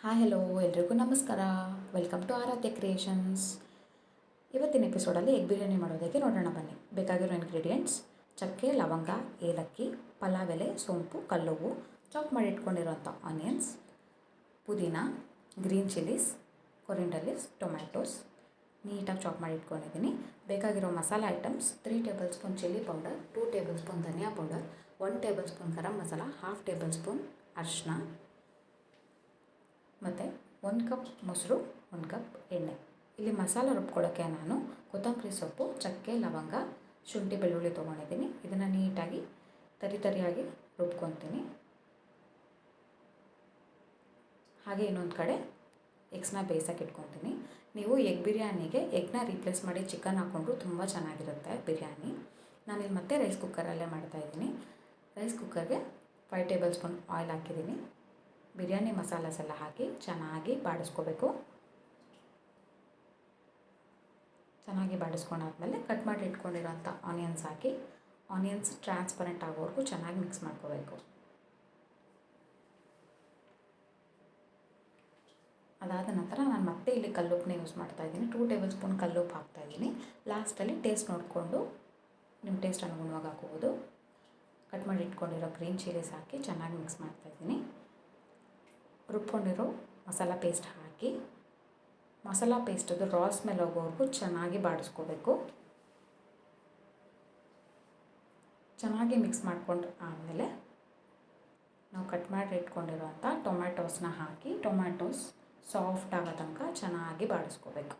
Hi hello ಎಲ್ರಿಗೂ ನಮಸ್ಕಾರ. Welcome to Aradhya creations. ಇವತ್ತಿನ ಎಪಿಸೋಡಲ್ಲಿ ಎಗ್ ಬಿರಿಯಾನಿ ಮಾಡೋದಕ್ಕೆ ನೋಡೋಣ ಬನ್ನಿ. ಬೇಕಾಗಿರೋ ಇಂಗ್ರೀಡಿಯೆಂಟ್ಸ್: ಚಕ್ಕೆ, ಲವಂಗ, ಏಲಕ್ಕಿ, ಪಲಾವ್ ಎಲೆ, ಸೋಂಪು, ಕಲ್ಲುವು, ಚಾಪ್ ಮಾಡಿ ಇಟ್ಕೊಂಡಿರೋಂಥ ಆನಿಯನ್ಸ್, ಪುದೀನ, green chillies, coriander leaves, tomatoes ನೀಟಾಗಿ ಚಾಪ್ ಮಾಡಿ ಇಟ್ಕೊಂಡಿದ್ದೀನಿ. ಬೇಕಾಗಿರೋ masala items: 3 tablespoon chilli powder, 2 tablespoon ಧನಿಯಾ powder, 1 tablespoon garam masala, 1/2 tablespoon ಅರಿಶಿನ, ಮತ್ತು 1 ಕಪ್ ಮೊಸರು, 1 ಕಪ್ ಎಣ್ಣೆ. ಇಲ್ಲಿ ಮಸಾಲ ರುಬ್ಕೊಳ್ಳೋಕ್ಕೆ ನಾನು ಕೊತ್ತಂಬರಿ ಸೊಪ್ಪು, ಚಕ್ಕೆ, ಲವಂಗ, ಶುಂಠಿ, ಬೆಳ್ಳುಳ್ಳಿ ತೊಗೊಂಡಿದ್ದೀನಿ. ಇದನ್ನು ನೀಟಾಗಿ ತರಿಯಾಗಿ ರುಬ್ಕೊತೀನಿ. ಹಾಗೆ ಇನ್ನೊಂದು ಕಡೆ ಎಗ್ಸ್ನ ಬೇಯಿಸೋಕೆ ಇಟ್ಕೊತೀನಿ. ನೀವು ಎಗ್ ಬಿರಿಯಾನಿಗೆ ಎಗ್ನ ರೀಪ್ಲೇಸ್ ಮಾಡಿ ಚಿಕನ್ ಹಾಕ್ಕೊಂಡ್ರು ತುಂಬ ಚೆನ್ನಾಗಿರುತ್ತೆ ಬಿರಿಯಾನಿ. ನಾನಿಲ್ಲಿ ಮತ್ತೆ ರೈಸ್ ಕುಕ್ಕರಲ್ಲೇ ಮಾಡ್ತಾಯಿದ್ದೀನಿ. ರೈಸ್ ಕುಕ್ಕರ್ಗೆ 5 ಟೇಬಲ್ ಸ್ಪೂನ್ ಆಯಿಲ್ ಹಾಕಿದ್ದೀನಿ. ಬಿರಿಯಾನಿ ಮಸಾಲಾಸ್ ಎಲ್ಲ ಹಾಕಿ ಚೆನ್ನಾಗಿ ಬಾಡಿಸ್ಕೋಬೇಕು. ಚೆನ್ನಾಗಿ ಬಾಡಿಸ್ಕೊಂಡಾದ್ಮೇಲೆ ಕಟ್ ಮಾಡಿ ಇಟ್ಕೊಂಡಿರೋಂಥ ಆನಿಯನ್ಸ್ ಹಾಕಿ ಆನಿಯನ್ಸ್ ಟ್ರಾನ್ಸ್ಪರೆಂಟ್ ಆಗೋವರೆಗೂ ಚೆನ್ನಾಗಿ ಮಿಕ್ಸ್ ಮಾಡ್ಕೋಬೇಕು. ಅದಾದ ನಂತರ ನಾನು ಮತ್ತೆ ಇಲ್ಲಿ ಕಲ್ಲುಪ್ಪನ್ನ ಯೂಸ್ ಮಾಡ್ತಾಯಿದ್ದೀನಿ. 2 ಟೇಬಲ್ ಸ್ಪೂನ್ ಕಲ್ಲುಪ್ಪು ಹಾಕ್ತಾಯಿದ್ದೀನಿ. ಲಾಸ್ಟಲ್ಲಿ ಟೇಸ್ಟ್ ನೋಡಿಕೊಂಡು ನಿಮ್ಮ ಟೇಸ್ಟ್ ಅನುಗುಣವಾಗಿ ಹಾಕೋಬೋದು. ಕಟ್ ಮಾಡಿ ಇಟ್ಕೊಂಡಿರೋ ಗ್ರೀನ್ ಚಿಲ್ಲೀಸ್ ಹಾಕಿ ಚೆನ್ನಾಗಿ ಮಿಕ್ಸ್ ಮಾಡ್ತಾಯಿದ್ದೀನಿ. ರುಬ್ಕೊಂಡಿರೋ ಮಸಾಲ ಪೇಸ್ಟ್ ಹಾಕಿ ಮಸಾಲ ಪೇಸ್ಟದು ರಾ ಸ್ಮೆಲ್ ಹೋಗೋವರೆಗೂ ಚೆನ್ನಾಗಿ ಬಾಡಿಸ್ಕೋಬೇಕು. ಚೆನ್ನಾಗಿ ಮಿಕ್ಸ್ ಮಾಡ್ಕೊಂಡು ಆದಮೇಲೆ ನಾವು ಕಟ್ ಮಾಡಿ ಇಟ್ಕೊಂಡಿರೋಂಥ ಟೊಮ್ಯಾಟೋಸ್ನ ಹಾಕಿ ಟೊಮ್ಯಾಟೋಸ್ ಸಾಫ್ಟ್ ಆಗೋ ತನಕ ಚೆನ್ನಾಗಿ ಬಾಡಿಸ್ಕೋಬೇಕು.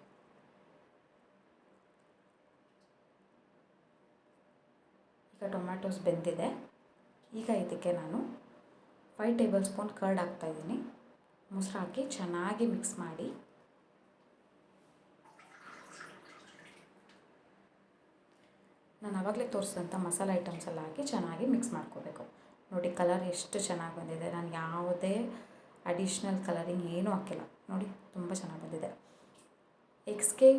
ಈಗ ಟೊಮ್ಯಾಟೋಸ್ ಬೆಂದಿದೆ. ಈಗ ಇದಕ್ಕೆ ನಾನು 5 ಟೇಬಲ್ ಸ್ಪೂನ್ ಕರ್ಡ್ ಹಾಕ್ತಾಯಿದ್ದೀನಿ. ಮೊಸರು ಹಾಕಿ ಚೆನ್ನಾಗಿ ಮಿಕ್ಸ್ ಮಾಡಿ ನಾನು ಆವಾಗಲೇ ತೋರಿಸಿದಂಥ ಮಸಾಲೆ ಐಟಮ್ಸ್ ಎಲ್ಲ ಹಾಕಿ ಚೆನ್ನಾಗಿ ಮಿಕ್ಸ್ ಮಾಡ್ಕೋಬೇಕು. ನೋಡಿ ಕಲರ್ ಎಷ್ಟು ಚೆನ್ನಾಗಿ ಬಂದಿದೆ. ನಾನು ಯಾವುದೇ ಅಡಿಷ್ನಲ್ ಕಲರಿಂಗ್ ಏನೂ ಹಾಕಿಲ್ಲ. ನೋಡಿ ತುಂಬ ಚೆನ್ನಾಗಿ ಬಂದಿದೆ. ಎಗ್ಸ್ಗೆ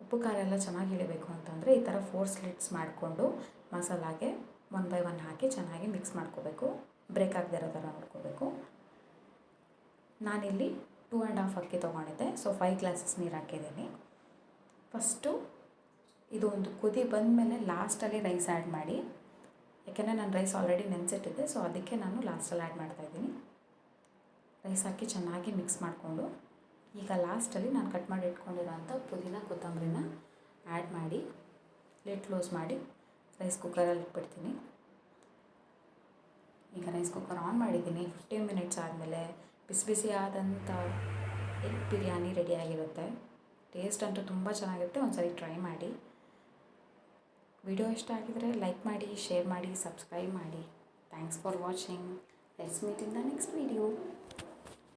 ಉಪ್ಪು ಖಾರ ಎಲ್ಲ ಚೆನ್ನಾಗಿ ಇಳಿಬೇಕು ಅಂತಂದರೆ ಈ ಥರ 4 ಸ್ಲಿಟ್ಸ್ ಮಾಡಿಕೊಂಡು ಮಸಾಲಾಗೆ 1 ಬೈ 1 ಹಾಕಿ ಚೆನ್ನಾಗಿ ಮಿಕ್ಸ್ ಮಾಡ್ಕೋಬೇಕು. ಬ್ರೇಕ್ ಆಗದೆ ಇರೋ ಥರ ನೋಡ್ಕೋಬೇಕು. ನಾನಿಲ್ಲಿ 2.5 ಅಕ್ಕಿ ತೊಗೊಂಡಿದ್ದೆ. ಸೊ 5 ಗ್ಲಾಸಸ್ ನೀರು ಹಾಕಿದ್ದೀನಿ. ಫಸ್ಟು ಇದು ಒಂದು ಕುದಿ ಬಂದಮೇಲೆ ಲಾಸ್ಟಲ್ಲಿ ರೈಸ್ ಆ್ಯಡ್ ಮಾಡಿ. ಯಾಕೆಂದರೆ ನಾನು ರೈಸ್ ಆಲ್ರೆಡಿ ನೆನೆಸಿಟ್ಟಿದ್ದೆ. ಸೊ ಅದಕ್ಕೆ ನಾನು ಲಾಸ್ಟಲ್ಲಿ ಆ್ಯಡ್ ಮಾಡ್ತಾಯಿದ್ದೀನಿ. ರೈಸ್ ಹಾಕಿ ಚೆನ್ನಾಗಿ ಮಿಕ್ಸ್ ಮಾಡಿಕೊಂಡು ಈಗ ಲಾಸ್ಟಲ್ಲಿ ನಾನು ಕಟ್ ಮಾಡಿ ಇಟ್ಕೊಂಡಿರೋಂಥ ಪುದೀನ ಕೊತ್ತಂಬರಿನ ಆ್ಯಡ್ ಮಾಡಿ ಲಿಡ್ ಕ್ಲೋಸ್ ಮಾಡಿ ರೈಸ್ ಕುಕ್ಕರಲ್ಲಿ ಇಟ್ಬಿಡ್ತೀನಿ. ಈಗ ರೈಸ್ ಕುಕ್ಕರ್ ಆನ್ ಮಾಡಿದ್ದೀನಿ. 15 ಮಿನಿಟ್ಸ್ ಆದಮೇಲೆ ಬಿಸಿ ಬಿಸಿ ಆದಂಥ ಎಗ್ ಬಿರಿಯಾನಿ ರೆಡಿಯಾಗಿರುತ್ತೆ. ಟೇಸ್ಟ್ ಅಂತೂ ತುಂಬ ಚೆನ್ನಾಗಿರುತ್ತೆ. ಒಂದು ಸರಿ ಟ್ರೈ ಮಾಡಿ. ವಿಡಿಯೋ ಇಷ್ಟ ಆಗಿದರೆ ಲೈಕ್ ಮಾಡಿ, ಶೇರ್ ಮಾಡಿ, ಸಬ್ಸ್ಕ್ರೈಬ್ ಮಾಡಿ. Thanks for watching. Let's meet in the next video.